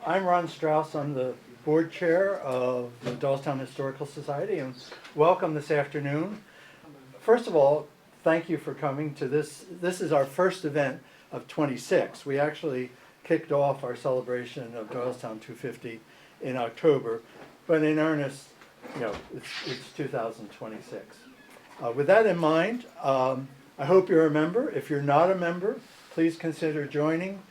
I'm Ron Strauss. I'm the board chair of the Doylestown Historical Society, and welcome this afternoon. First of all, thank you for coming to this. This is our first event of 26. We actually kicked off our celebration of Doylestown 250 in October, but in earnest, it's 2026. With that in mind, I hope you're a member. If you're not a member, please consider joining.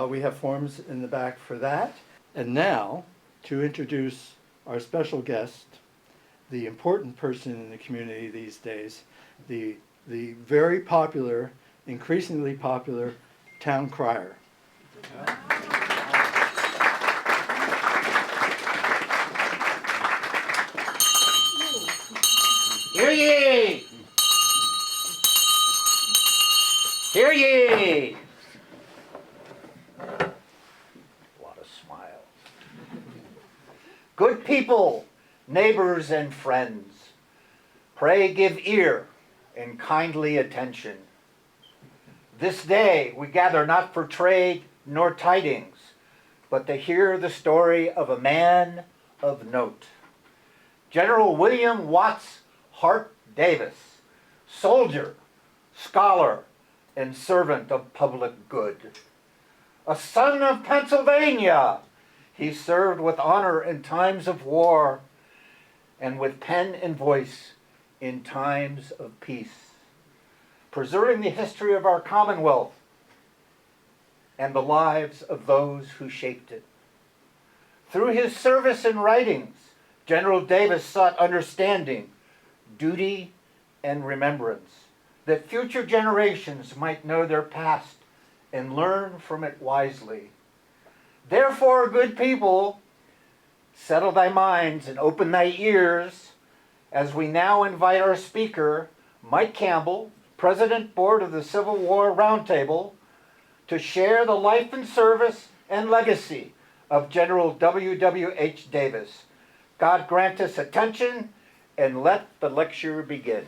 We have forms in the back for that. And now, to introduce our special guest, the important person in the community these days, the very popular, increasingly popular town crier. Hear ye! Hear ye! What a smile. Good people, neighbors and friends, pray give ear and kindly attention. This day we gather not for trade nor tidings, but to hear the story of a man of note. General William Watts Hart Davis, soldier, scholar, and servant of public good. A son of Pennsylvania, he served with honor in times of war and with pen and voice in times of peace, preserving the history of our Commonwealth and the lives of those who shaped it. Through his service and writings, General Davis sought understanding, duty, and remembrance, that future generations might know their past and learn from it wisely. Therefore, good people, settle thy minds and open thy ears as we now invite our speaker, Mike Campbell, President Board of the Civil War Roundtable, to share the life and service and legacy of General W.W.H. Davis. God grant us attention and let the lecture begin.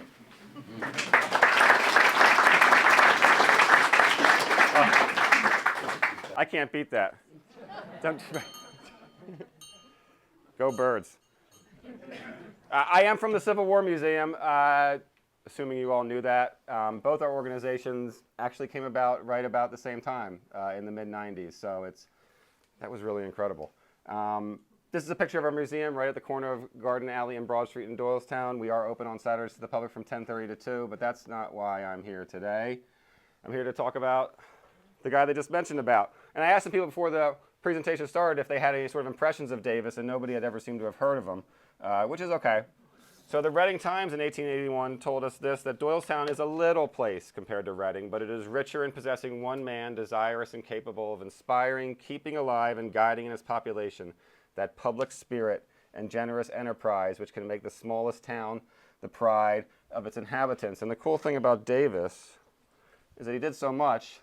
I can't beat that. Go Birds. I am from the Civil War Museum, assuming you all knew that. Both our organizations actually came about right about the same time in the mid-90s, so that was really incredible. This is a picture of our museum right at the corner of Garden Alley and Broad Street in Doylestown. We are open on Saturdays to the public from 10:30 to 2, but that's not why I'm here today. I'm here to talk about the guy they just mentioned about. And I asked some people before the presentation started if they had any sort of impressions of Davis, and nobody had ever seemed to have heard of him, which is okay. So the Reading Times in 1881 told us this, that Doylestown is a little place compared to Reading, but it is richer in possessing one man desirous and capable of inspiring, keeping alive, and guiding in its population that public spirit and generous enterprise which can make the smallest town the pride of its inhabitants. And the cool thing about Davis is that he did so much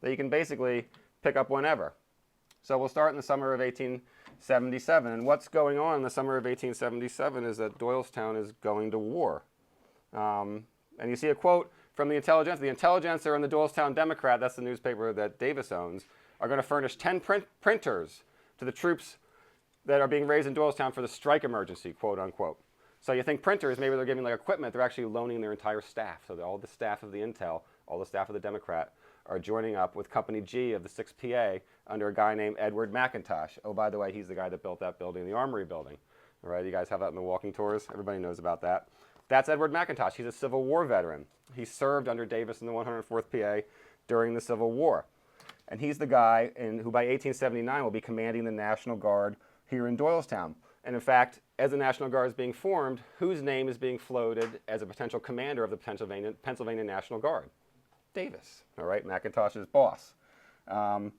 that you can basically pick up whenever. So we'll start in the summer of 1877. And what's going on in the summer of 1877 is that Doylestown is going to war. And you see a quote from the Intelligencer. The Intelligencer and the Doylestown Democrat, that's the newspaper that Davis owns, are going to furnish 10 printers to the troops that are being raised in Doylestown for the strike emergency, quote unquote. So you think printers, maybe they're giving like equipment, they're actually loaning their entire staff. So all the staff of the Intel, all the staff of the Democrat are joining up with Company G of the 6th PA under a guy named Edward McIntosh. Oh, by the way, he's the guy that built that building, the Armory building. All right, you guys have that in the walking tours? Everybody knows about that. That's Edward McIntosh. He's a Civil War veteran. He served under Davis in the 104th PA during the Civil War. And he's the guy who by 1879 will be commanding the National Guard here in Doylestown. And in fact, as the National Guard is being formed, whose name is being floated as a potential commander of the Pennsylvania National Guard? Davis, all right, McIntosh's boss. And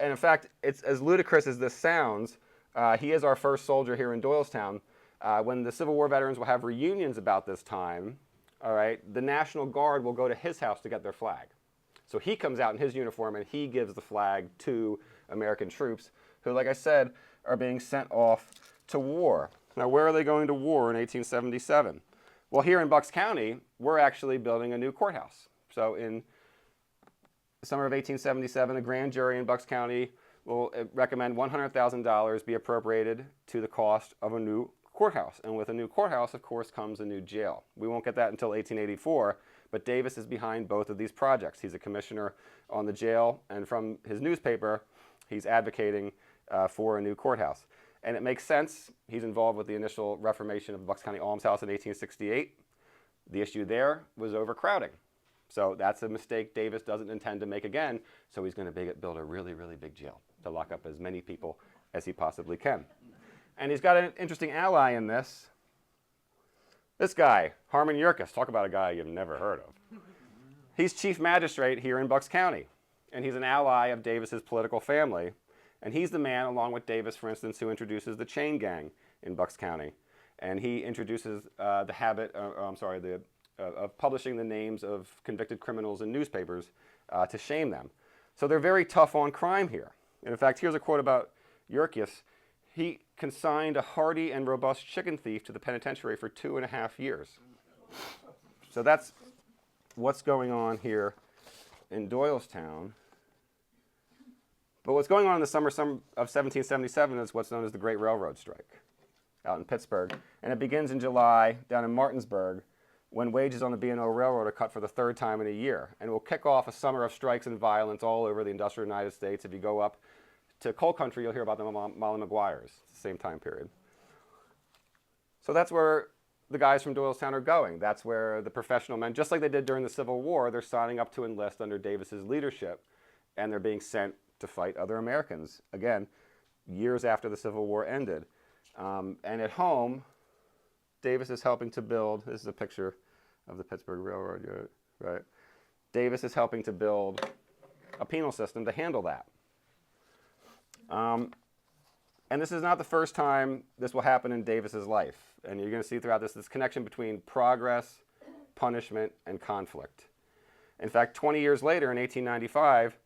in fact, it's as ludicrous as this sounds, he is our first soldier here in Doylestown. When the Civil War veterans will have reunions about this time, all right, the National Guard will go to his house to get their flag. So he comes out in his uniform and he gives the flag to American troops who, like I said, are being sent off to war. Now, where are they going to war in 1877? Well, here in Bucks County, we're actually building a new courthouse. So in the summer of 1877, a grand jury in Bucks County will recommend $100,000 be appropriated to the cost of a new courthouse. And with a new courthouse, of course, comes a new jail. We won't get that until 1884, but Davis is behind both of these projects. He's a commissioner on the jail, and from his newspaper, he's advocating for a new courthouse. And it makes sense. He's involved with the initial reformation of the Bucks County Almshouse in 1868. The issue there was overcrowding. So that's a mistake Davis doesn't intend to make again, so he's going to build a really, really big jail to lock up as many people as he possibly can. And he's got an interesting ally in this. This guy, Harmon Yerkes. Talk about a guy you've never heard of. He's chief magistrate here in Bucks County, and he's an ally of Davis's political family. And he's the man, along with Davis, for instance, who introduces the chain gang in Bucks County. And he introduces the habit, of publishing the names of convicted criminals in newspapers to shame them. So they're very tough on crime here. And in fact, here's a quote about Yerkes. He consigned a hardy and robust chicken thief to the penitentiary for 2.5 years. So that's what's going on here in Doylestown. But what's going on in the summer of 1777 is what's known as the Great Railroad Strike out in Pittsburgh. And it begins in July down in Martinsburg when wages on the B&O Railroad are cut for the 3rd time in a year. And it will kick off a summer of strikes and violence all over the industrial United States. If you go up to coal country, you'll hear about the Molly Maguires, the same time period. So that's where the guys from Doylestown are going. That's where the professional men, just like they did during the Civil War, they're signing up to enlist under Davis's leadership, and they're being sent to fight other Americans, again, years after the Civil War ended. And at home, Davis is helping to build, this is a picture of the Pittsburgh Railroad, right? Davis is helping to build a penal system to handle that. And this is not the first time this will happen in Davis's life. And you're going to see throughout this connection between progress, punishment, and conflict. In fact, 20 years later, in 1895,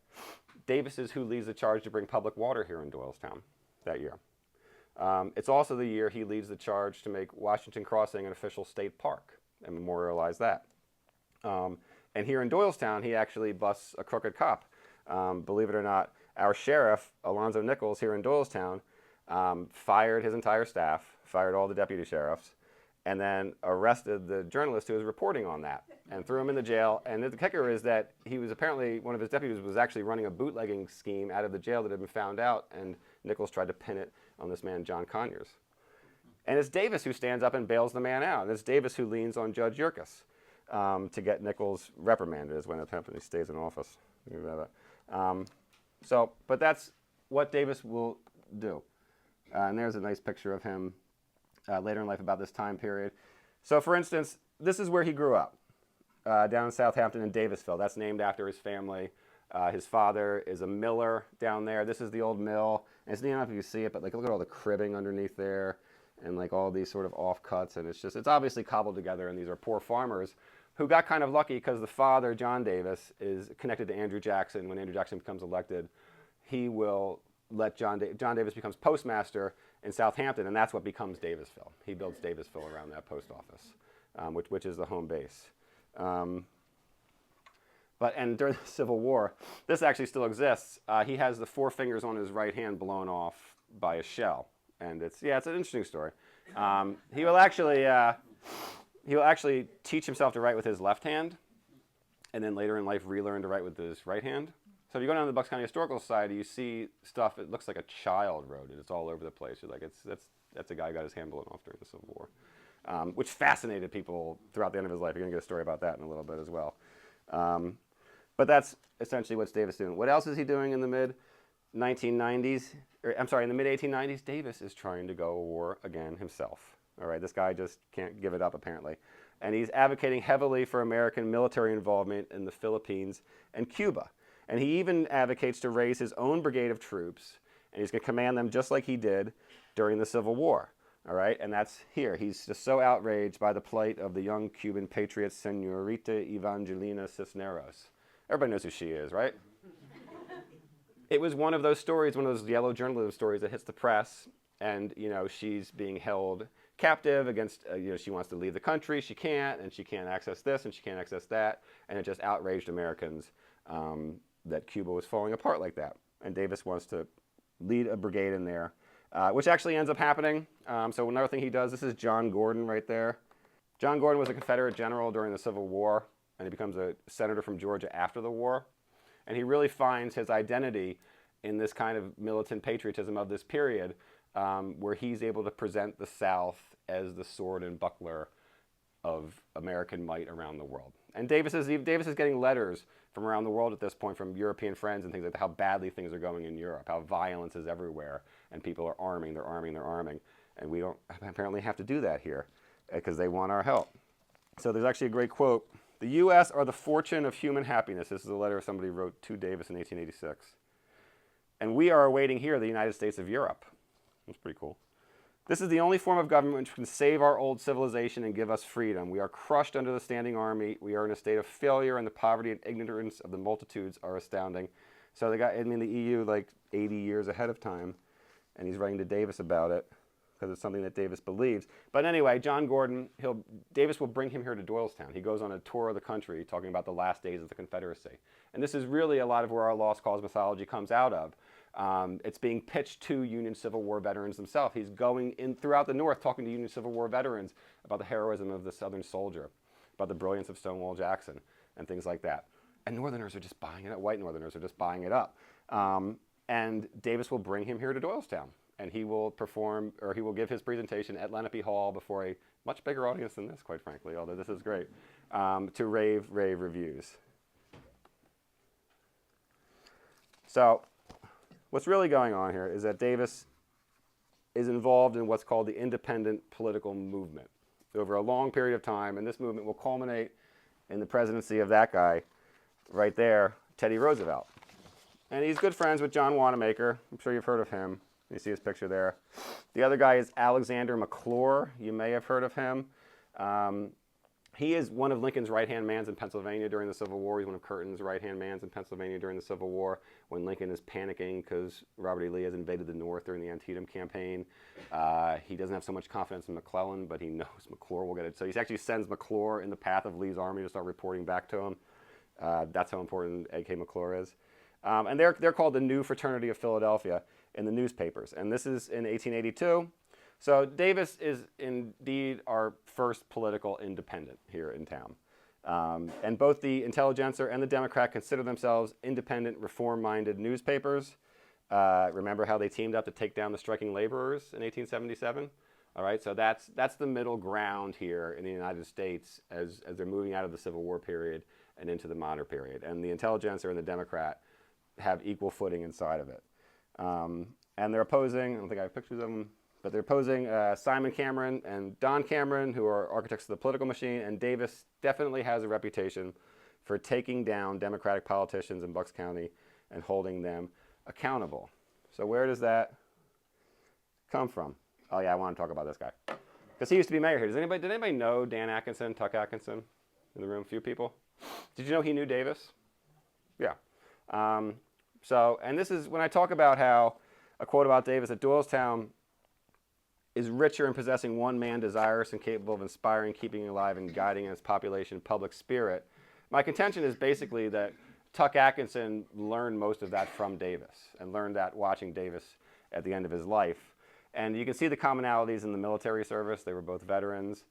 Davis is who leads the charge to bring public water here in Doylestown that year. It's also the year he leads the charge to make Washington Crossing an official state park and memorialize that. And here in Doylestown, he actually busts a crooked cop. Believe it or not, our sheriff, Alonzo Nichols, here in Doylestown, fired his entire staff, fired all the deputy sheriffs, and then arrested the journalist who was reporting on that and threw him in the jail. And the kicker is that he was apparently, one of his deputies was actually running a bootlegging scheme out of the jail that had been found out, and Nichols tried to pin it on this man, John Conyers. And it's Davis who stands up and bails the man out. And it's Davis who leans on Judge Yerkes to get Nichols reprimanded, is when the company stays in office. But that's what Davis will do. And there's a nice picture of him later in life about this time period. So for instance, this is where he grew up, down in Southampton in Davisville. That's named after his family. His father is a miller down there. This is the old mill. And it's, I don't know if you can see it, but like look at all the cribbing underneath there and like all these sort of offcuts. And it's obviously cobbled together, and these are poor farmers who got kind of lucky because the father, John Davis, is connected to Andrew Jackson. When Andrew Jackson becomes elected, he will let John Davis becomes postmaster in Southampton, and that's what becomes Davisville. He builds Davisville around that post office, which is the home base. And during the Civil War, this actually still exists. He has the 4 fingers on his right hand blown off by a shell, and it's an interesting story. He will actually teach himself to write with his left hand, and then later in life relearn to write with his right hand. So if you go down to the Bucks County Historical Society, you see stuff. It looks like a child wrote it. It's all over the place. You're like, that's a guy who got his hand blown off during the Civil War, which fascinated people throughout the end of his life. You're going to get a story about that in a little bit as well. But that's essentially what's Davis doing. What else is he doing in the mid-1890s? In the mid-1890s, Davis is trying to go to war again himself. All right, this guy just can't give it up, apparently. And he's advocating heavily for American military involvement in the Philippines and Cuba. And he even advocates to raise his own brigade of troops, and he's going to command them just like he did during the Civil War. All right, and that's here. He's just so outraged by the plight of the young Cuban patriot, Senorita Evangelina Cisneros. Everybody knows who she is, right? It was one of those stories, one of those yellow journalism stories that hits the press, and she's being held captive against, she wants to leave the country, she can't, and she can't access this, and she can't access that, and it just outraged Americans that Cuba was falling apart like that. And Davis wants to lead a brigade in there, which actually ends up happening. So another thing he does, this is John Gordon right there. John Gordon was a Confederate general during the Civil War, and he becomes a senator from Georgia after the war. And he really finds his identity in this kind of militant patriotism of this period, where he's able to present the South as the sword and buckler of American might around the world. And Davis is getting letters from around the world at this point from European friends and things like that, how badly things are going in Europe, how violence is everywhere, and people are arming, they're arming, they're arming. And we don't apparently have to do that here because they want our help. So there's actually a great quote. The U.S. are the fortune of human happiness. This is a letter somebody wrote to Davis in 1886. And we are awaiting here the United States of Europe. That's pretty cool. This is the only form of government which can save our old civilization and give us freedom. We are crushed under the standing army. We are in a state of failure, and the poverty and ignorance of the multitudes are astounding. So the guy, the EU, like 80 years ahead of time, and he's writing to Davis about it because it's something that Davis believes. But anyway, John Gordon, Davis will bring him here to Doylestown. He goes on a tour of the country talking about the last days of the Confederacy. And this is really a lot of where our lost cause mythology comes out of. It's being pitched to Union Civil War veterans themselves. He's going in throughout the North talking to Union Civil War veterans about the heroism of the Southern soldier, about the brilliance of Stonewall Jackson, and things like that. And Northerners are just buying it up. White Northerners are just buying it up. And Davis will bring him here to Doylestown, and he will perform, or he will give his presentation at Lenape Hall before a much bigger audience than this, quite frankly, although this is great, to rave reviews. So what's really going on here is that Davis is involved in what's called the independent political movement over a long period of time, and this movement will culminate in the presidency of that guy right there, Teddy Roosevelt. And he's good friends with John Wanamaker. I'm sure you've heard of him. You see his picture there. The other guy is Alexander McClure. You may have heard of him. He is one of Lincoln's right-hand mans in Pennsylvania during the Civil War. He's one of Curtin's right-hand mans in Pennsylvania during the Civil War when Lincoln is panicking because Robert E. Lee has invaded the North during the Antietam campaign. He doesn't have so much confidence in McClellan, but he knows McClure will get it. So he actually sends McClure in the path of Lee's army to start reporting back to him. That's how important A.K. McClure is. And they're called the New Fraternity of Philadelphia in the newspapers. And this is in 1882. So Davis is indeed our first political independent here in town. And both the Intelligencer and the Democrat consider themselves independent, reform-minded newspapers. Remember how they teamed up to take down the striking laborers in 1877? All right, so that's the middle ground here in the United States as they're moving out of the Civil War period and into the modern period. And the Intelligencer and the Democrat have equal footing inside of it. And they're opposing, I don't think I have pictures of them, but they're opposing Simon Cameron and Don Cameron, who are architects of the political machine, and Davis definitely has a reputation for taking down Democratic politicians in Bucks County and holding them accountable. So where does that come from? Oh yeah, I want to talk about this guy. Because he used to be mayor here. Did anybody know Dan Atkinson, Tuck Atkinson in the room? A few people? Did you know he knew Davis? Yeah. And this is when I talk about how a quote about Davis that Doylestown is richer in possessing one man desirous and capable of inspiring, keeping alive, and guiding its population public spirit. My contention is basically that Tuck Atkinson learned most of that from Davis and learned that watching Davis at the end of his life. And you can see the commonalities in the military service. They were both veterans.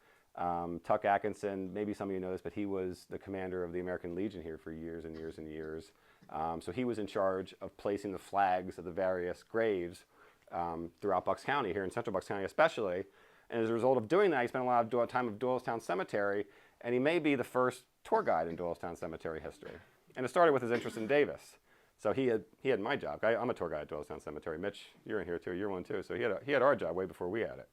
Tuck Atkinson, maybe some of you know this, but he was the commander of the American Legion here for years and years and years. So he was in charge of placing the flags of the various graves throughout Bucks County, here in central Bucks County especially. And as a result of doing that, he spent a lot of time at Doylestown Cemetery, and he may be the first tour guide in Doylestown Cemetery history. And it started with his interest in Davis. So he had my job. I'm a tour guide at Doylestown Cemetery. Mitch, you're in here too. You're one too. So he had our job way before we had it.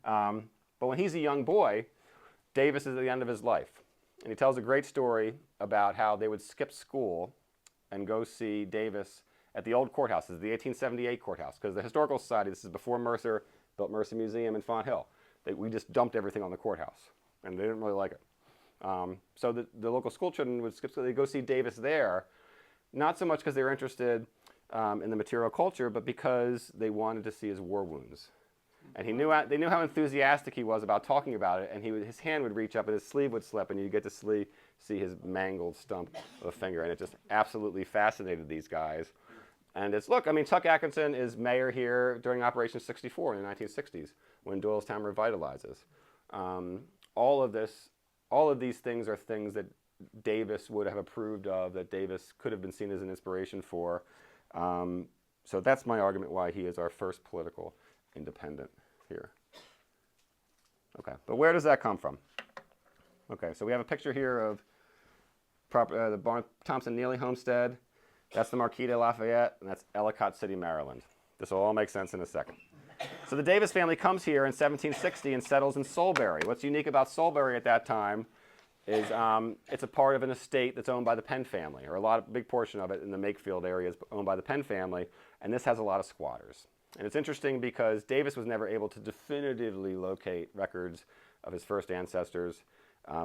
But when he's a young boy, Davis is at the end of his life. And he tells a great story about how they would skip school and go see Davis at the old courthouse. This is the 1878 courthouse, because the Historical Society, this is before Mercer built Mercer Museum in Font Hill. We just dumped everything on the courthouse, and they didn't really like it. So the local school children would skip school. They'd go see Davis there, not so much because they were interested in the material culture, but because they wanted to see his war wounds. And they knew how enthusiastic he was about talking about it, and his hand would reach up and his sleeve would slip, and you'd get to see his mangled stump of a finger, and it just absolutely fascinated these guys. And it's, look, I mean, Tuck Atkinson is mayor here during Operation 64 in the 1960s when Doylestown revitalizes. All of these things are things that Davis would have approved of, that Davis could have been seen as an inspiration for. So that's my argument why he is our first political independent here. Okay, but where does that come from? Okay, so we have a picture here of the Thompson-Neely homestead. That's the Marquis de Lafayette, and that's Ellicott City, Maryland. This will all make sense in a second. So the Davis family comes here in 1760 and settles in Solebury. What's unique about Solebury at that time is it's a part of an estate that's owned by the Penn family, or a big portion of it in the Makefield area is owned by the Penn family, and this has a lot of squatters. And it's interesting because Davis was never able to definitively locate records of his first ancestors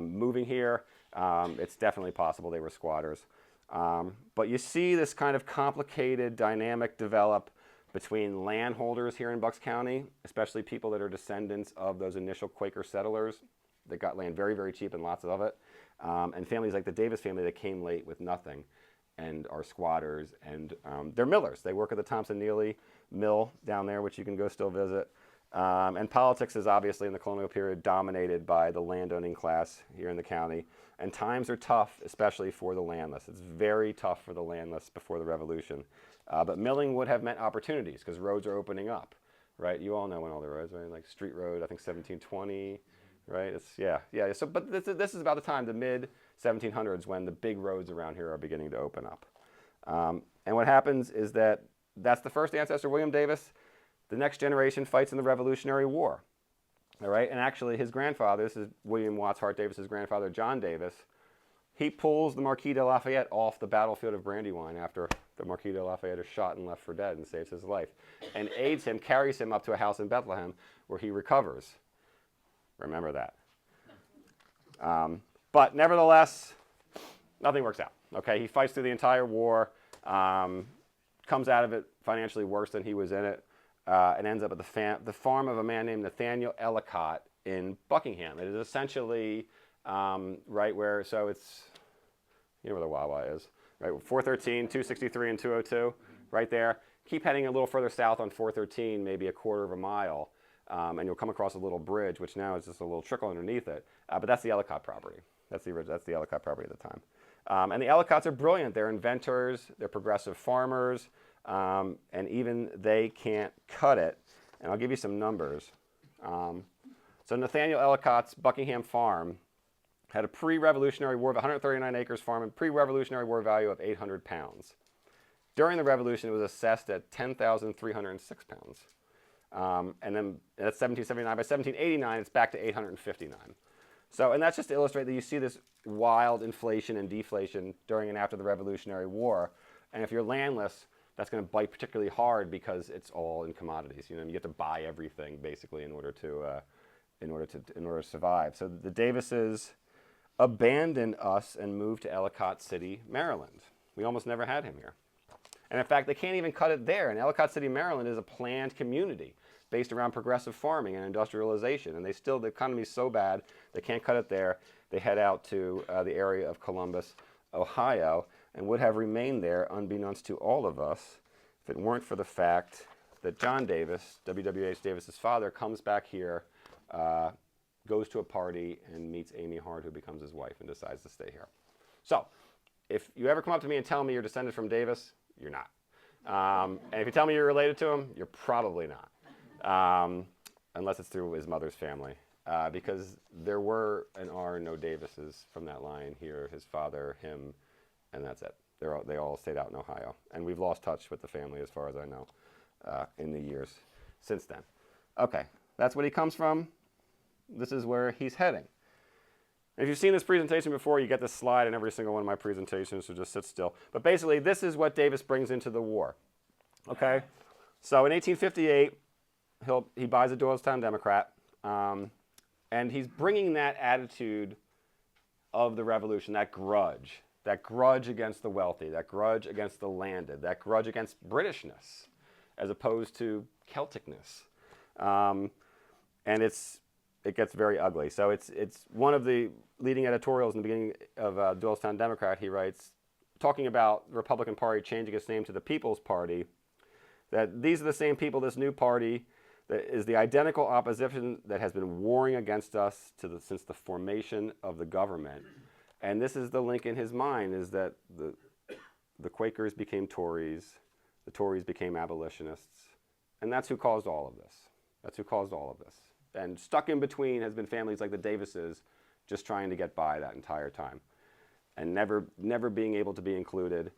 moving here. It's definitely possible they were squatters. But you see this kind of complicated dynamic develop between landholders here in Bucks County, especially people that are descendants of those initial Quaker settlers that got land very, very cheap and lots of it, and families like the Davis family that came late with nothing and are squatters, and they're millers. They work at the Thompson-Neely mill down there, which you can go still visit. And politics is obviously in the colonial period dominated by the landowning class here in the county. And times are tough, especially for the landless. It's very tough for the landless before the Revolution. But milling would have meant opportunities because roads are opening up, right? You all know when all the roads, right? Like Street Road, I think 1720, right? Yeah. So, but this is about the time, the mid 1700s, when the big roads around here are beginning to open up. And what happens is that's the first ancestor, William Davis. The next generation fights in the Revolutionary War. All right, and actually his grandfather, this is William Watts Hart Davis's grandfather, John Davis, he pulls the Marquis de Lafayette off the battlefield of Brandywine after the Marquis de Lafayette is shot and left for dead and saves his life, and aids him, carries him up to a house in Bethlehem where he recovers. Remember that. But nevertheless, nothing works out. Okay, he fights through the entire war, comes out of it financially worse than he was in it. And ends up at the farm of a man named Nathaniel Ellicott in Buckingham. It is essentially right where, so it's, you know where the Wawa is, right? 413, 263, and 202, right there. Keep heading a little further south on 413, maybe a quarter of a mile, and you'll come across a little bridge, which now is just a little trickle underneath it. But that's the Ellicott property. That's the Ellicott property at the time. And the Ellicotts are brilliant. They're inventors. They're progressive farmers. And even they can't cut it. And I'll give you some numbers. So Nathaniel Ellicott's Buckingham farm had a pre-Revolutionary War of 139 acres farm and pre-Revolutionary War value of 800 pounds. During the Revolution, it was assessed at 10,306 pounds. And then that's 1779. By 1789, it's back to 859. So, and that's just to illustrate that you see this wild inflation and deflation during and after the Revolutionary War. And if you're landless, that's going to bite particularly hard because it's all in commodities. You know, you have to buy everything basically in order to survive. So the Davises abandoned us and moved to Ellicott City, Maryland. We almost never had him here. And in fact, they can't even cut it there. And Ellicott City, Maryland is a planned community based around progressive farming and industrialization. And the economy is so bad, they can't cut it there. They head out to the area of Columbus, Ohio, and would have remained there unbeknownst to all of us if it weren't for the fact that John Davis, W.W.H. Davis's father, comes back here, goes to a party, and meets Amy Hart, who becomes his wife, and decides to stay here. So, if you ever come up to me and tell me you're descended from Davis, you're not. And if you tell me you're related to him, you're probably not, unless it's through his mother's family. Because there were and are no Davises from that line here, his father, him, and that's it. They all stayed out in Ohio. And we've lost touch with the family as far as I know in the years since then. Okay, that's what he comes from. This is where he's heading. If you've seen this presentation before, you get this slide in every single one of my presentations, so just sit still. But basically, this is what Davis brings into the war. Okay? So in 1858, he buys a Doylestown Democrat, and he's bringing that attitude of the Revolution, that grudge against the wealthy, that grudge against the landed, that grudge against Britishness, as opposed to Celticness. And it gets very ugly. So it's one of the leading editorials in the beginning of Doylestown Democrat. He writes, talking about the Republican Party changing its name to the People's Party, that these are the same people, this new party, that is the identical opposition that has been warring against us since the formation of the government. And this is the link in his mind, is that the Quakers became Tories, the Tories became abolitionists, and that's who caused all of this. That's who caused all of this. And stuck in between has been families like the Davises, just trying to get by that entire time. And never being able to be included,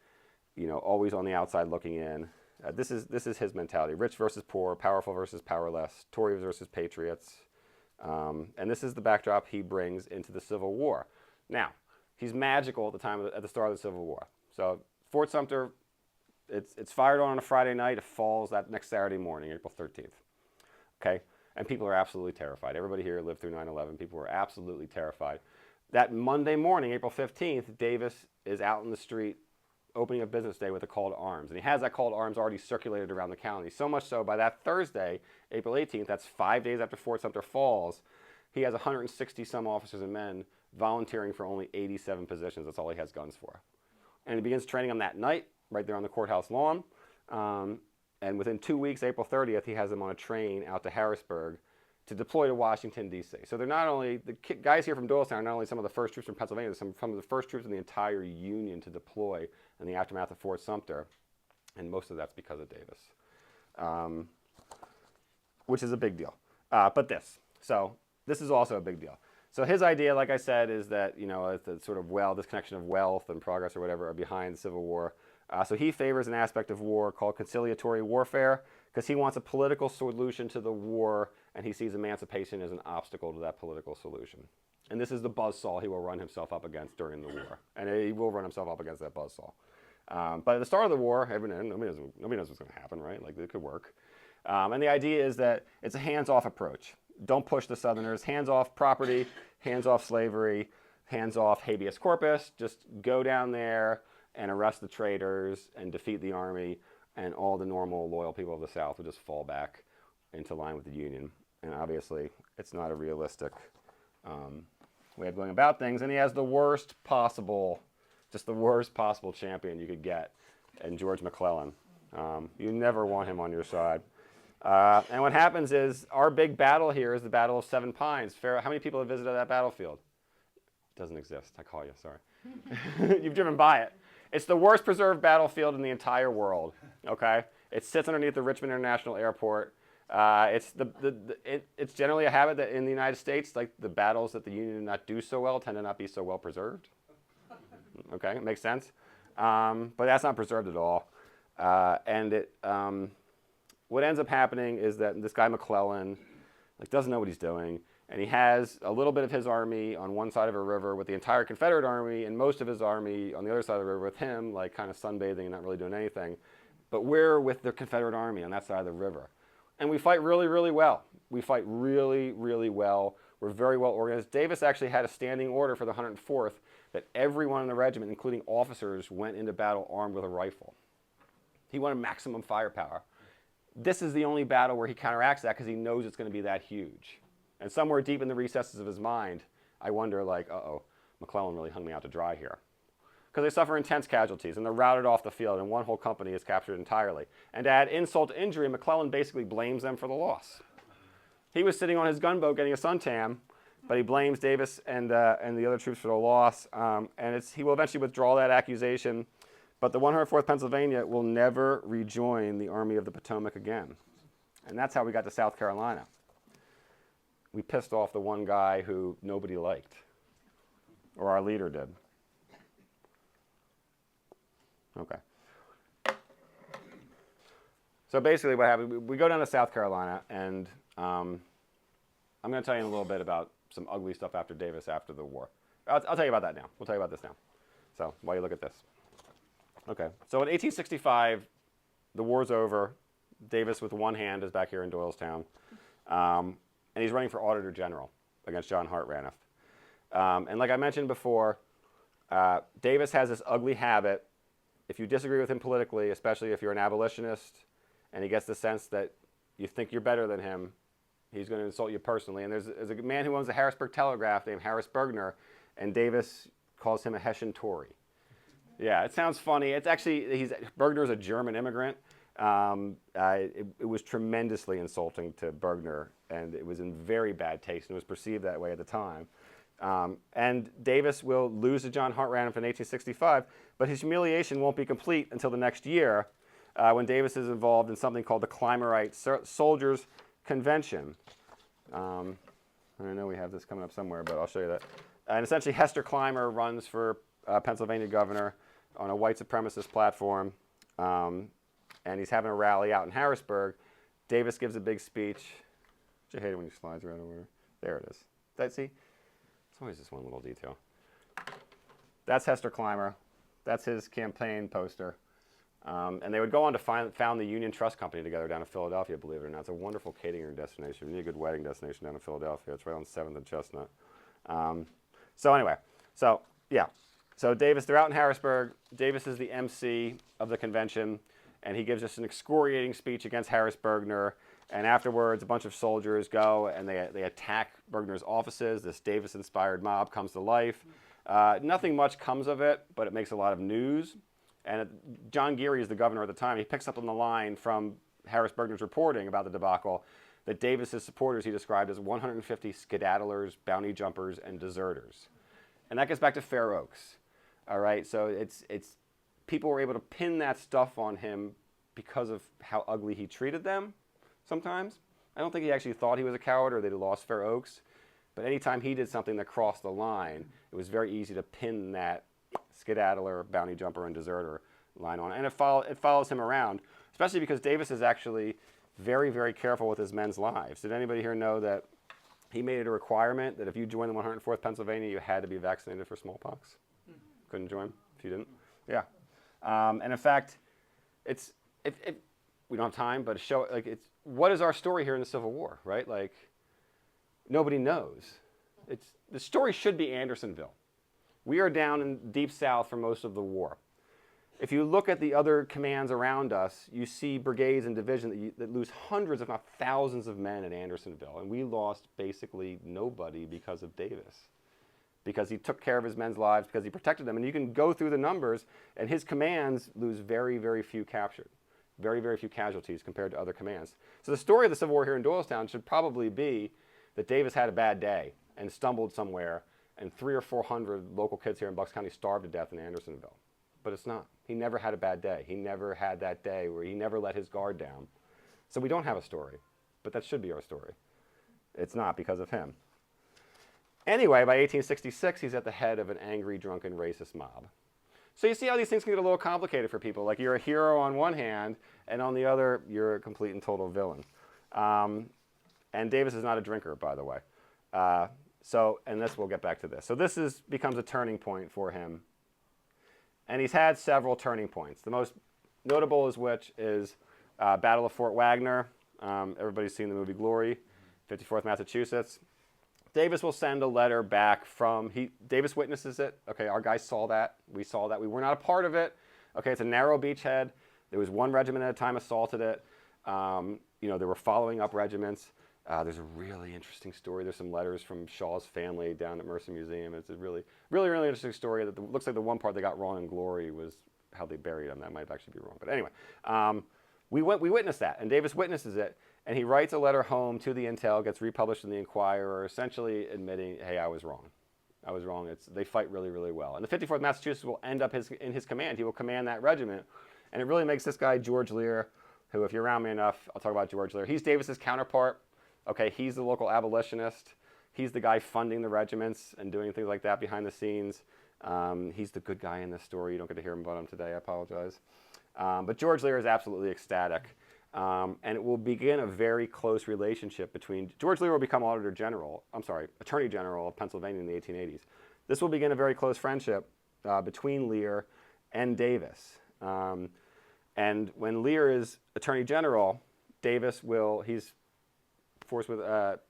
always on the outside looking in. This is his mentality: rich versus poor, powerful versus powerless, Tories versus patriots, and this is the backdrop he brings into the Civil War. Now, he's magical at the start of the Civil War. So Fort Sumter, it's fired on a Friday night. It falls that next Saturday morning, April 13th. Okay, and people are absolutely terrified. Everybody here lived through 9/11. People were absolutely terrified. That Monday morning, April 15th, Davis is out in the street opening a business day with a call to arms. And he has that call to arms already circulated around the county. So much so, by that Thursday, April 18th, that's 5 days after Fort Sumter falls, he has 160 some officers and men volunteering for only 87 positions. That's all he has guns for. And he begins training them that night, right there on the courthouse lawn. And within 2 weeks, April 30th, he has them on a train out to Harrisburg to deploy to Washington, D.C. So they're not only, the guys here from Doylestown are not only some of the first troops from Pennsylvania, they're some of the first troops in the entire Union to deploy in the aftermath of Fort Sumter. And most of that's because of Davis, which is a big deal. But this is also a big deal. So his idea, like I said, is that, the sort of this connection of wealth and progress or whatever are behind the Civil War. So he favors an aspect of war called conciliatory warfare, because he wants a political solution to the war, and he sees emancipation as an obstacle to that political solution. And this is the buzzsaw he will run himself up against during the war. And he will run himself up against that buzzsaw. But at the start of the war, nobody knows what's going to happen, right? Like, it could work. And the idea is that it's a hands-off approach. Don't push the Southerners. Hands-off property, hands-off slavery, hands-off habeas corpus. Just go down there and arrest the traitors and defeat the army, and all the normal, loyal people of the South will just fall back into line with the Union. And obviously, it's not a realistic way of going about things. And he has the worst possible champion you could get in George McClellan. You never want him on your side. And what happens is, our big battle here is the Battle of Seven Pines. How many people have visited that battlefield? It doesn't exist. I call you, sorry. You've driven by it. It's the worst preserved battlefield in the entire world, okay? It sits underneath the Richmond International Airport. It's generally a habit that in the United States, like, the battles that the Union did not do so well tend to not be so well preserved. Okay, it makes sense. But that's not preserved at all. What ends up happening is that this guy McClellan, doesn't know what he's doing. And he has a little bit of his army on one side of a river with the entire Confederate army, and most of his army on the other side of the river with him, kind of sunbathing and not really doing anything. But we're with the Confederate army on that side of the river. And we fight really, really well. We fight really, really well. We're very well organized. Davis actually had a standing order for the 104th that everyone in the regiment, including officers, went into battle armed with a rifle. He wanted maximum firepower. This is the only battle where he counteracts that, because he knows it's going to be that huge. And somewhere deep in the recesses of his mind, I wonder, uh-oh, McClellan really hung me out to dry here. Because they suffer intense casualties, and they're routed off the field, and one whole company is captured entirely. And to add insult to injury, McClellan basically blames them for the loss. He was sitting on his gunboat getting a suntan, but he blames Davis and the other troops for the loss. He will eventually withdraw that accusation, but the 104th Pennsylvania will never rejoin the Army of the Potomac again. And that's how we got to South Carolina. We pissed off the one guy who nobody liked, or our leader did. Okay. So basically what happened, we go down to South Carolina, and I'm going to tell you in a little bit about some ugly stuff after Davis after the war. I'll tell you about that now. We'll tell you about this now. So while you look at this. Okay, so in 1865, the war's over. Davis, with one hand, is back here in Doylestown. And he's running for Auditor General against John Hart Raneth. And like I mentioned before, Davis has this ugly habit. If you disagree with him politically, especially if you're an abolitionist, and he gets the sense that you think you're better than him, he's going to insult you personally. And there's a man who owns the Harrisburg Telegraph named Harris Bergner, and Davis calls him a Hessian Tory. Yeah, it sounds funny. It's actually, Bergner is a German immigrant. It was tremendously insulting to Bergner, and it was in very bad taste, and it was perceived that way at the time. And Davis will lose to John Hart Randolph in 1865, but his humiliation won't be complete until the next year, when Davis is involved in something called the Clymerite Soldiers Convention. I know we have this coming up somewhere, but I'll show you that. And essentially, Hester Clymer runs for Pennsylvania governor on a white supremacist platform, and he's having a rally out in Harrisburg. Davis gives a big speech. I hate it when your slides are out of order. There it is. See? It's always this one little detail. That's Hester Clymer. That's his campaign poster. And they would go on to found the Union Trust Company together down in Philadelphia, believe it or not. It's a wonderful catering destination. You need a good wedding destination down in Philadelphia. It's right on 7th and Chestnut. So Davis, they're out in Harrisburg. Davis is the MC of the convention, and he gives us an excoriating speech against Harris Bergner. And afterwards, a bunch of soldiers go and they attack Bergner's offices. This Davis-inspired mob comes to life. Nothing much comes of it, but it makes a lot of news. And John Geary is the governor at the time. He picks up on the line from Harris Bergner's reporting about the debacle that Davis's supporters he described as 150 skedaddlers, bounty jumpers, and deserters. And that gets back to Fair Oaks. All right, so it's people were able to pin that stuff on him because of how ugly he treated them sometimes. I don't think he actually thought he was a coward or they'd lost Fair Oaks. But anytime he did something that crossed the line, it was very easy to pin that skedaddler, bounty jumper, and deserter line on. And it follows him around, especially because Davis is actually very, very careful with his men's lives. Did anybody here know that he made it a requirement that if you joined the 104th Pennsylvania, you had to be vaccinated for smallpox? Couldn't join if you didn't? Yeah. And in fact, if we don't have time, but what is our story here in the Civil War, right? Like, nobody knows. The story should be Andersonville. We are down in deep south for most of the war. If you look at the other commands around us, you see brigades and divisions that lose hundreds, if not thousands of men at Andersonville. And we lost basically nobody because of Davis. Because he took care of his men's lives, because he protected them. And you can go through the numbers, and his commands lose very, very few captured. Very, very few casualties compared to other commands. So the story of the Civil War here in Doylestown should probably be that Davis had a bad day and stumbled somewhere, and 300 or 400 local kids here in Bucks County starved to death in Andersonville. But it's not. He never had a bad day. He never had that day where he never let his guard down. So we don't have a story, but that should be our story. It's not because of him. Anyway, by 1866, he's at the head of an angry, drunken, racist mob. So you see how these things can get a little complicated for people. Like, you're a hero on one hand, and on the other, you're a complete and total villain. And Davis is not a drinker, by the way. And we'll get back to this. So this becomes a turning point for him. And he's had several turning points. The most notable is Battle of Fort Wagner. Everybody's seen the movie Glory, 54th Massachusetts. Davis will send a letter back Davis witnesses it. Okay, our guys saw that. We saw that. We were not a part of it. Okay, it's a narrow beachhead. There was one regiment at a time assaulted it. There were following up regiments. There's a really interesting story. There's some letters from Shaw's family down at Mercer Museum. It's a really, really, really interesting story. Looks like the one part they got wrong in Glory was how they buried him. That might actually be wrong. But anyway, we witnessed that, and Davis witnesses it, and he writes a letter home to the Intel, gets republished in the Inquirer, essentially admitting, hey, I was wrong. I was wrong. They fight really, really well. And the 54th Massachusetts will end up in his command. He will command that regiment, and it really makes this guy, George Lear, who, if you're around me enough, I'll talk about George Lear. He's Davis's counterpart. Okay, he's the local abolitionist. He's the guy funding the regiments and doing things like that behind the scenes. He's the good guy in this story. You don't get to hear about him today. I apologize. But George Lear is absolutely ecstatic. And it will begin a very close relationship between... George Lear will become Attorney General of Pennsylvania in the 1880s. This will begin a very close friendship between Lear and Davis. And when Lear is Attorney General, he's forced with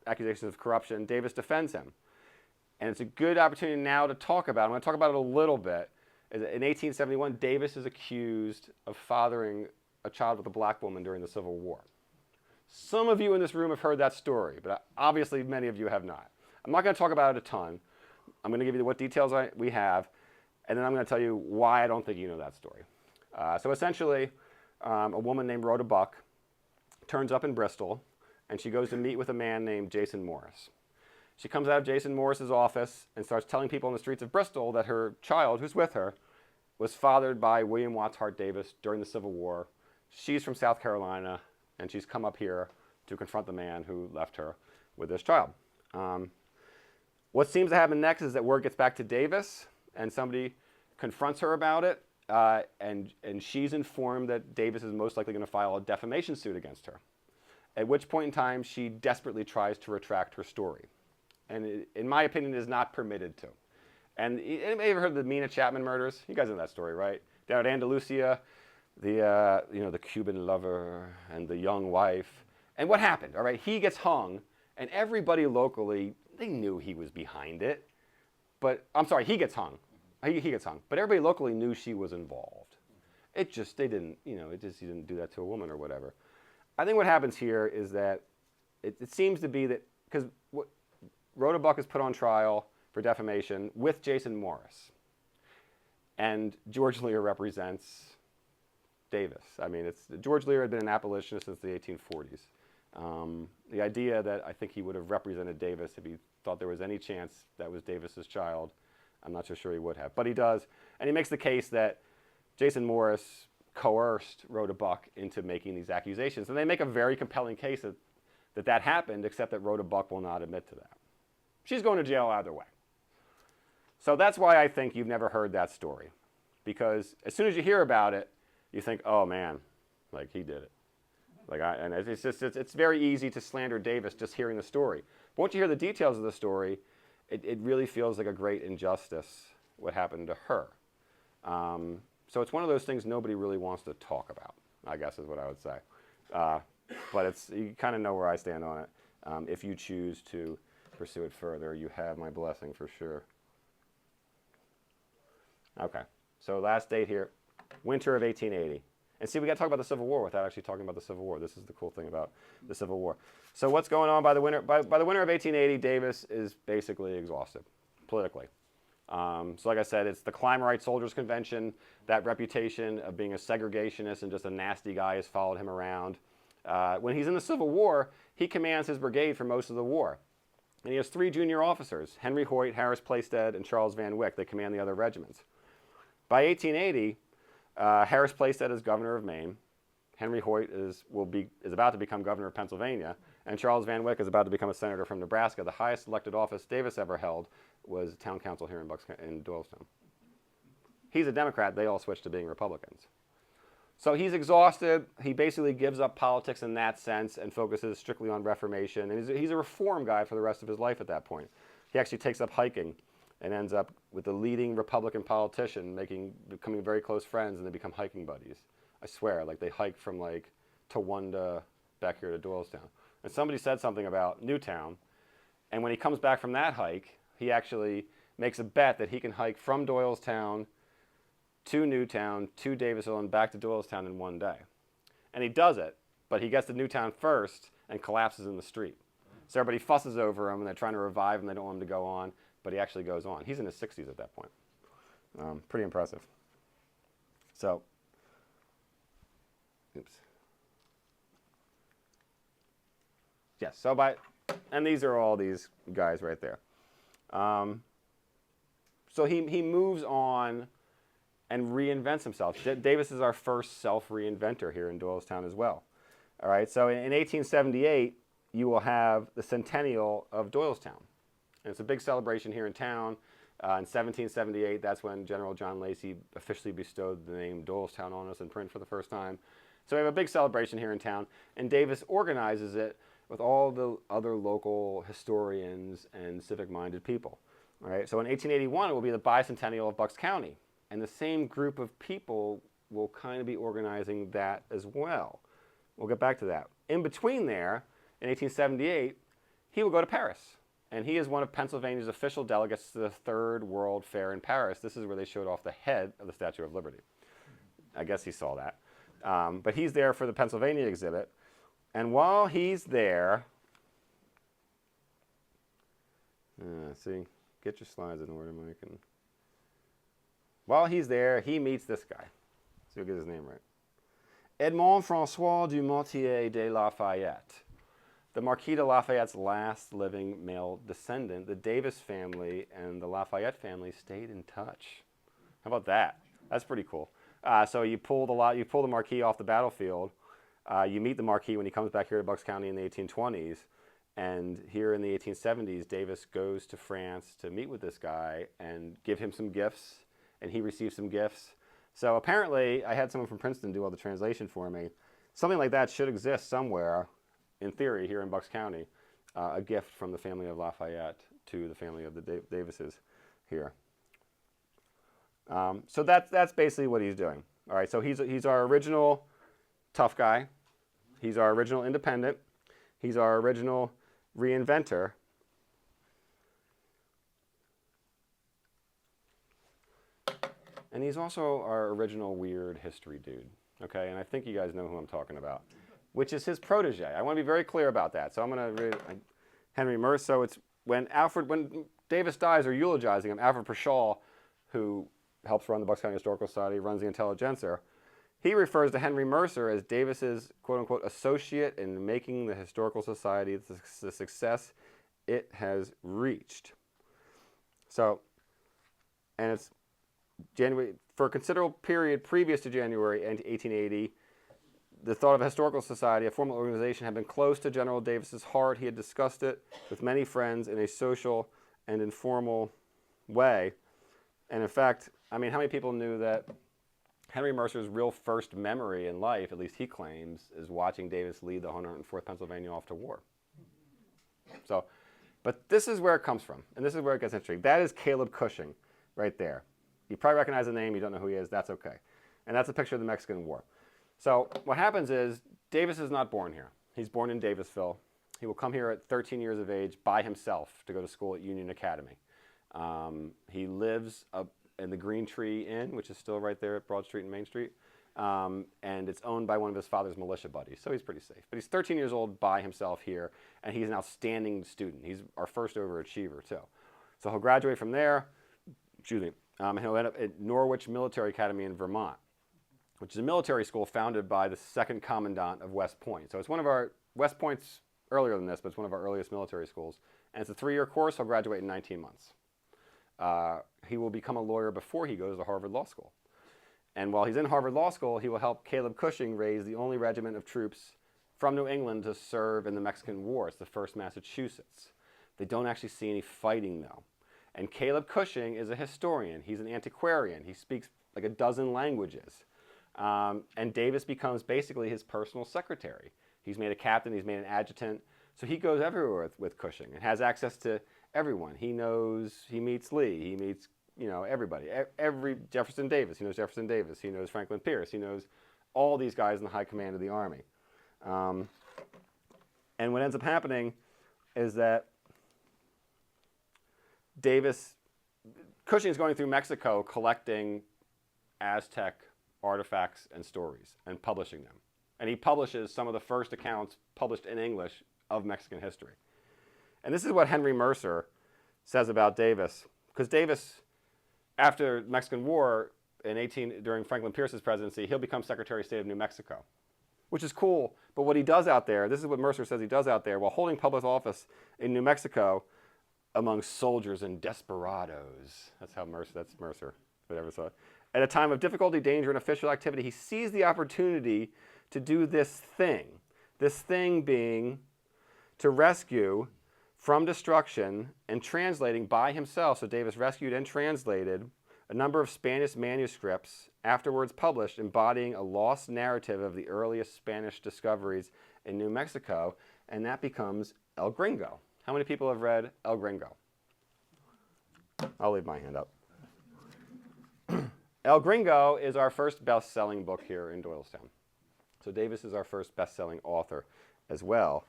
accusations of corruption. Davis defends him. And it's a good opportunity now to talk about it. I'm going to talk about it a little bit. In 1871, Davis is accused of fathering a child with a black woman during the Civil War. Some of you in this room have heard that story, but obviously many of you have not. I'm not going to talk about it a ton. I'm going to give you what details we have. and then I'm going to tell you why I don't think you know that story. So essentially, a woman named Rhoda Buck turns up in Bristol, and she goes to meet with a man named Jason Morris. She comes out of Jason Morris's office and starts telling people in the streets of Bristol that her child, who's with her, was fathered by William Watts Hart Davis during the Civil War. She's from South Carolina, and she's come up here to confront the man who left her with this child. What seems to happen next is that word gets back to Davis, and somebody confronts her about it, and she's informed that Davis is most likely going to file a defamation suit against her, at which point in time she desperately tries to retract her story. And it, in my opinion, is not permitted to. And anybody ever heard of the Mina Chapman murders? You guys know that story, right? Down at Andalusia, the Cuban lover and the young wife. And what happened? All right, he gets hung, and everybody locally, they knew he was behind it. But I'm sorry, he gets hung. He gets hung. But everybody locally knew she was involved. He didn't do that to a woman or whatever. I think what happens here is that it seems to be that, because Rhoda Buck is put on trial for defamation with Jason Morris. And George Lear represents Davis. I mean, George Lear had been an abolitionist since the 1840s. The idea that I think he would have represented Davis if he thought there was any chance that was Davis's child, I'm not so sure he would have. But he does. And he makes the case that Jason Morris coerced Rhoda Buck into making these accusations. And they make a very compelling case that happened, except that Rhoda Buck will not admit to that. She's going to jail either way. So that's why I think you've never heard that story. Because as soon as you hear about it, you think, oh man, like he did it. And it's very easy to slander Davis just hearing the story. But once you hear the details of the story, it really feels like a great injustice what happened to her. So it's one of those things nobody really wants to talk about, I guess is what I would say. But you kind of know where I stand on it. If you choose to pursue it further, you have my blessing for sure. Okay, so last date here, winter of 1880. And see, we got to talk about the Civil War without actually talking about the Civil War. This is the cool thing about the Civil War. So what's going on by the winter? By the winter of 1880, Davis is basically exhausted politically. So like I said, it's the Climberite Soldiers Convention. That reputation of being a segregationist and just a nasty guy has followed him around. When he's in the Civil War, he commands his brigade for most of the war. And he has 3 junior officers, Henry Hoyt, Harris Plaisted, and Charles Van Wyck. They command the other regiments. By 1880, Harris Plaisted is governor of Maine. Henry Hoyt is about to become governor of Pennsylvania. And Charles Van Wyck is about to become a senator from Nebraska. The highest elected office Davis ever held was town council here in Doylestown. He's a Democrat. They all switched to being Republicans. So he's exhausted. He basically gives up politics in that sense and focuses strictly on Reformation. And he's a reform guy for the rest of his life at that point. He actually takes up hiking and ends up with the leading Republican politician, becoming very close friends, and they become hiking buddies. I swear, like they hike from like Towanda back here to Doylestown. And somebody said something about Newtown, and when he comes back from that hike, he actually makes a bet that he can hike from Doylestown to Newtown, to Davisville, and back to Doylestown in one day. And he does it, but he gets to Newtown first and collapses in the street. So everybody fusses over him, and they're trying to revive him. They don't want him to go on, but he actually goes on. He's in his 60s at that point. Pretty impressive. So, oops. Yes, and these are all these guys right there. So he moves on and reinvents himself. Davis is our first self-reinventor here in Doylestown as well. All right, so in 1878, you will have the centennial of Doylestown. And it's a big celebration here in town. In 1778, that's when General John Lacey officially bestowed the name Doylestown on us in print for the first time. So we have a big celebration here in town, and Davis organizes it with all the other local historians and civic-minded people. All right, so in 1881, it will be the bicentennial of Bucks County. And the same group of people will kind of be organizing that as well. We'll get back to that. In between there, in 1878, he will go to Paris. And he is one of Pennsylvania's official delegates to the Third World Fair in Paris. This is where they showed off the head of the Statue of Liberty. I guess he saw that. But he's there for the Pennsylvania exhibit. And while he's there, see, get your slides in order, Mike. And While he's there, he meets this guy. So he'll get his name right. Edmond François du Motier de Lafayette, the Marquis de Lafayette's last living male descendant. The Davis family and the Lafayette family stayed in touch. How about that? That's pretty cool. So you pull the Marquis off the battlefield. You meet the Marquis when he comes back here to Bucks County in the 1820s. And here in the 1870s, Davis goes to France to meet with this guy and give him some gifts, and he receives some gifts. So apparently, I had someone from Princeton do all the translation for me. Something like that should exist somewhere, in theory, here in Bucks County, a gift from the family of Lafayette to the family of the Davises here. So that's basically what he's doing. All right, so he's our original tough guy. He's our original independent. He's our original reinventor. And he's also our original weird history dude, okay? And I think you guys know who I'm talking about, which is his protege. I want to be very clear about that. So I'm going to read Henry Mercer. So it's when Davis dies, or eulogizing him, Alfred Pershaw, who helps run the Bucks County Historical Society, runs the Intelligencer, he refers to Henry Mercer as Davis's quote-unquote associate in making the Historical Society the success it has reached. So, and it's January, for a considerable period previous to January 1880, the thought of a historical society, a formal organization, had been close to General Davis's heart. He had discussed it with many friends in a social and informal way. And in fact, I mean, how many people knew that Henry Mercer's real first memory in life, at least he claims, is watching Davis lead the 104th Pennsylvania off to war? So, but this is where it comes from, and this is where it gets interesting. That is Caleb Cushing right there. You probably recognize the name. You don't know who he is. That's okay. And that's a picture of the Mexican War. So what happens is Davis is not born here. He's born in Davisville. He will come here at 13 years of age by himself to go to school at Union Academy. He lives up in the Green Tree Inn, which is still right there at Broad Street and Main Street. And it's owned by one of his father's militia buddies, so he's pretty safe. But he's 13 years old by himself here, and he's an outstanding student. He's our first overachiever, too. So he'll graduate from there, and he'll end up at Norwich Military Academy in Vermont, which is a military school founded by the second commandant of West Point. So it's one of our, West Point's earlier than this, but it's one of our earliest military schools. And it's a 3-year course. He'll graduate in 19 months. He will become a lawyer before he goes to Harvard Law School. And while he's in Harvard Law School, he will help Caleb Cushing raise the only regiment of troops from New England to serve in the Mexican War. It's the 1st Massachusetts. They don't actually see any fighting, though. And Caleb Cushing is a historian. He's an antiquarian. He speaks like a dozen languages. And Davis becomes basically his personal secretary. He's made a captain. He's made an adjutant. So he goes everywhere with Cushing and has access to everyone. He meets Lee. He meets, everybody. Every Jefferson Davis. He knows Jefferson Davis. He knows Franklin Pierce. He knows all these guys in the high command of the Army. And what ends up happening is that Cushing's going through Mexico collecting Aztec artifacts and stories and publishing them. And he publishes some of the first accounts published in English of Mexican history. And this is what Henry Mercer says about Davis. Because Davis, after the Mexican War, during Franklin Pierce's presidency, he'll become Secretary of State of New Mexico, which is cool. But what he does out there, this is what Mercer says he does out there, while holding public office in New Mexico among soldiers and desperadoes. That's Mercer, whatever. So, at a time of difficulty, danger, and official activity, he sees the opportunity to do this thing being to rescue from destruction and translating by himself. So Davis rescued and translated a number of Spanish manuscripts afterwards published embodying a lost narrative of the earliest Spanish discoveries in New Mexico, and that becomes El Gringo. How many people have read El Gringo? I'll leave my hand up. El Gringo is our first best-selling book here in Doylestown. So Davis is our first best-selling author as well,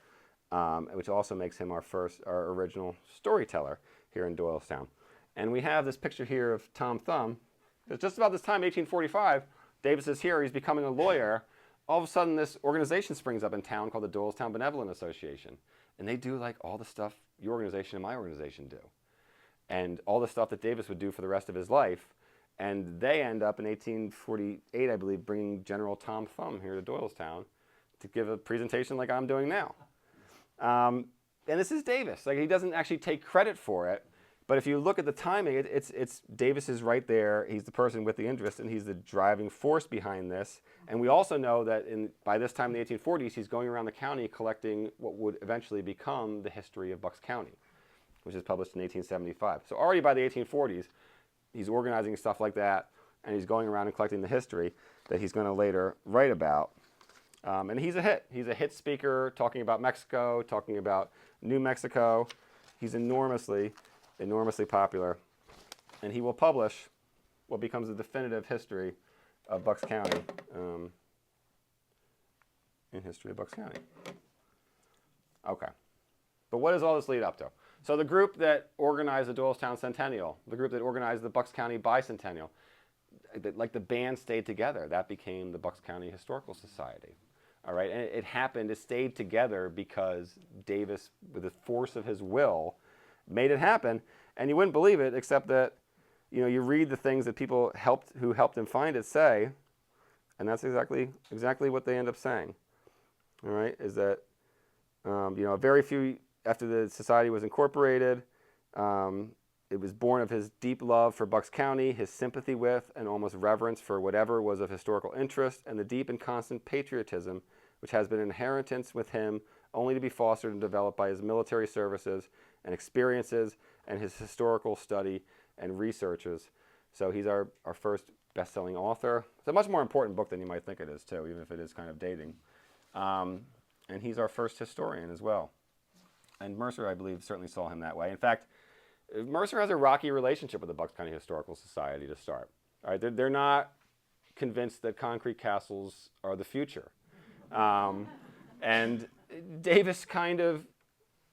which also makes him our original storyteller here in Doylestown. And we have this picture here of Tom Thumb. It's just about this time, 1845, Davis is here. He's becoming a lawyer. All of a sudden, this organization springs up in town called the Doylestown Benevolent Association. And they do like all the stuff your organization and my organization do. And all the stuff that Davis would do for the rest of his life. And they end up in 1848, I believe, bringing General Tom Thumb here to Doylestown to give a presentation like I'm doing now. And this is Davis. Like, he doesn't actually take credit for it, but if you look at the timing, it's Davis is right there. He's the person with the interest, and he's the driving force behind this. And we also know that by this time in the 1840s, he's going around the county collecting what would eventually become the history of Bucks County, which is published in 1875. So already by the 1840s, he's organizing stuff like that, and he's going around and collecting the history that he's going to later write about. And he's a hit. He's a hit speaker, talking about Mexico, talking about New Mexico. He's enormously popular. And he will publish what becomes the definitive history of Bucks County, in History of Bucks County. Okay. But what does all this lead up to? So the group that organized the Doylestown Centennial, the group that organized the Bucks County Bicentennial, like the band stayed together. That became the Bucks County Historical Society. All right, and it happened, it stayed together because Davis, with the force of his will, made it happen. And you wouldn't believe it, except that, you read the things that people who helped him find it say, and that's exactly what they end up saying. All right, is that, very few, after the society was incorporated, it was born of his deep love for Bucks County, his sympathy with and almost reverence for whatever was of historical interest, and the deep and constant patriotism which has been an inheritance with him, only to be fostered and developed by his military services and experiences and his historical study and researches. So he's our first best-selling author. It's a much more important book than you might think it is, too, even if it is kind of dating. And he's our first historian as well. And Mercer, I believe, certainly saw him that way. In fact, Mercer has a rocky relationship with the Bucks County Historical Society to start. All right, they're not convinced that concrete castles are the future. And Davis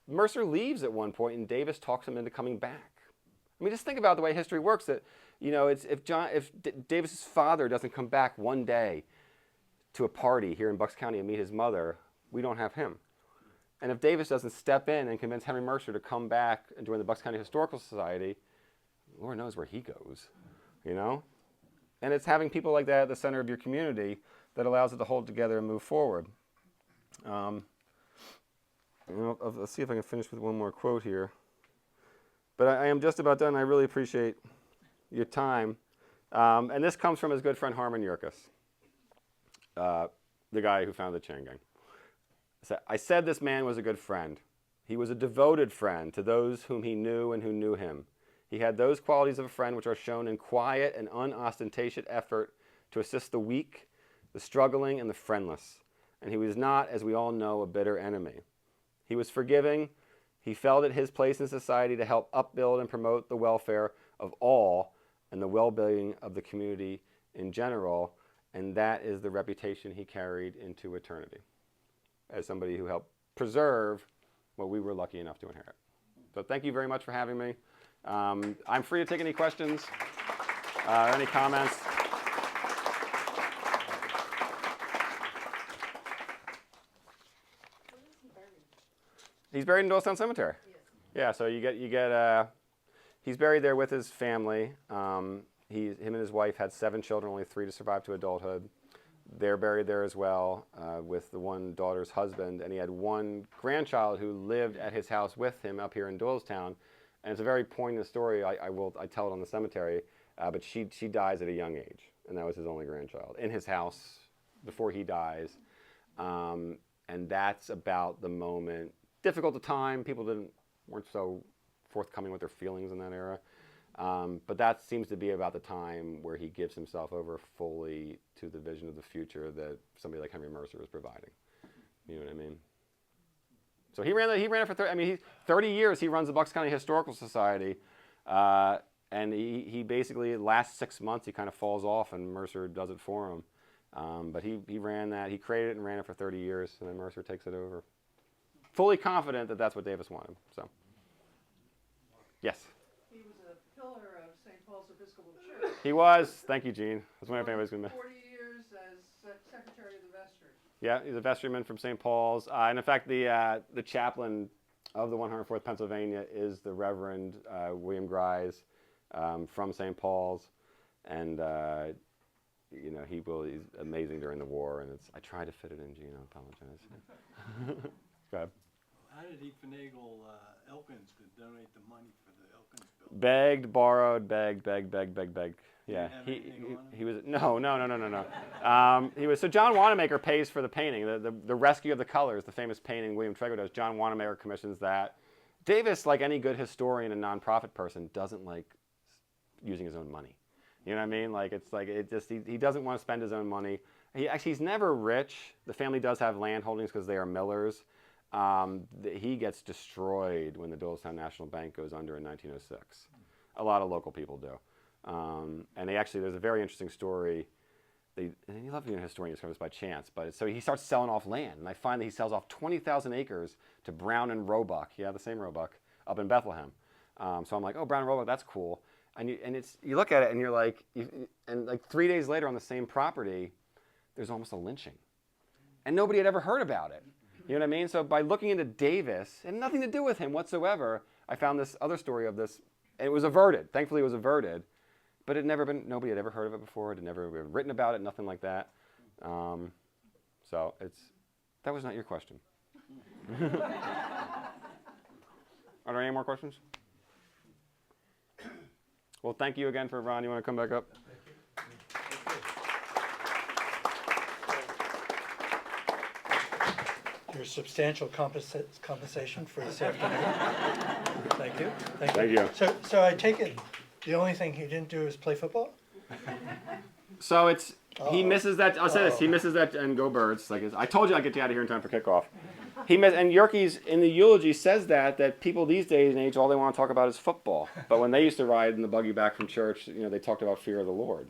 Mercer leaves at one point, and Davis talks him into coming back. I mean, just think about the way history works. That if Davis's father doesn't come back one day to a party here in Bucks County and meet his mother, we don't have him. And if Davis doesn't step in and convince Henry Mercer to come back and join the Bucks County Historical Society, Lord knows where he goes, And it's having people like that at the center of your community that allows it to hold together and move forward. Let's see if I can finish with one more quote here. But I am just about done. I really appreciate your time. And this comes from his good friend Harmon Yerkes, the guy who founded the Chain Gang. I said this man was a good friend. He was a devoted friend to those whom he knew and who knew him. He had those qualities of a friend which are shown in quiet and unostentatious effort to assist the weak, the struggling, and the friendless. And he was not, as we all know, a bitter enemy. He was forgiving. He felt it his place in society to help upbuild and promote the welfare of all and the well-being of the community in general. And that is the reputation he carried into eternity, as somebody who helped preserve what we were lucky enough to inherit. So thank you very much for having me. I'm free to take any questions or any comments. He's buried in Doylestown Cemetery. Yes. Yeah, so he's buried there with his family. Him and his wife had 7 children, only 3 to survive to adulthood. They're buried there as well with the one daughter's husband, and he had one grandchild who lived at his house with him up here in Doylestown. And it's a very poignant story. I tell it on the cemetery, but she dies at a young age, and that was his only grandchild in his house before he dies. And that's about the moment. Difficult at the time. People weren't so forthcoming with their feelings in that era. But that seems to be about the time where he gives himself over fully to the vision of the future that somebody like Henry Mercer is providing. You know what I mean? So he ran it for 30 years. He runs the Bucks County Historical Society, and he basically, the last 6 months, he kind of falls off, and Mercer does it for him. But he ran that. He created it and ran it for 30 years, and then Mercer takes it over. Fully confident that that's what Davis wanted. So, yes. He was a pillar of St. Paul's Episcopal Church. He was. Thank you, Gene. That's one of my family's going to 40 years as Secretary of the Vestry. Yeah, he's a vestryman from St. Paul's. And in fact, the chaplain of the 104th Pennsylvania is the Reverend William Grise from St. Paul's. and he's amazing during the war, and I tried to fit it in, Gene, I apologize. Go ahead. How did he finagle Elkins to donate the money for the Elkins building? Begged, borrowed, begged. Yeah, Did he have anything on he was no. He was so John Wanamaker pays for the painting, the Rescue of the Colors, the famous painting William Trego does. John Wanamaker commissions that. Davis, like any good historian and nonprofit person, doesn't like using his own money. You know what I mean? Like he doesn't want to spend his own money. He's never rich. The family does have land holdings because they are millers. He gets destroyed when the Doylestown National Bank goes under in 1906. A lot of local people do. And there's a very interesting story. You love being a historian, you discover this by chance. But so he starts selling off land, and I find that he sells off 20,000 acres to Brown and Roebuck. Yeah, the same Roebuck up in Bethlehem. So I'm like, oh, Brown and Roebuck, that's cool. And you look at it, and you're like, 3 days later on the same property, there's almost a lynching, and nobody had ever heard about it. You know what I mean? So by looking into Davis, it had nothing to do with him whatsoever, I found this other story of this, and it was averted. Thankfully, it was averted. But nobody had ever heard of it before. It had never been written about it, nothing like that. So that was not your question. Are there any more questions? Well, thank you again for Ron. You want to come back up? Your substantial compensation for this afternoon. Thank you. Thank you. So I take it the only thing he didn't do is play football? So he misses that. I'll say this: he misses that and go Birds. I told you I'd get you out of here in time for kickoff. And Yerkes in the eulogy says that people these days and age all they want to talk about is football. But when they used to ride in the buggy back from church, they talked about fear of the Lord.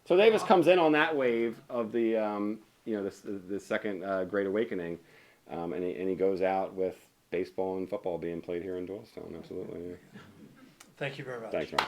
So Davis comes in on that wave of the the second Great Awakening, and he goes out with baseball and football being played here in Doylestown. Absolutely. Yeah. Thank you very much. Thanks, Ron.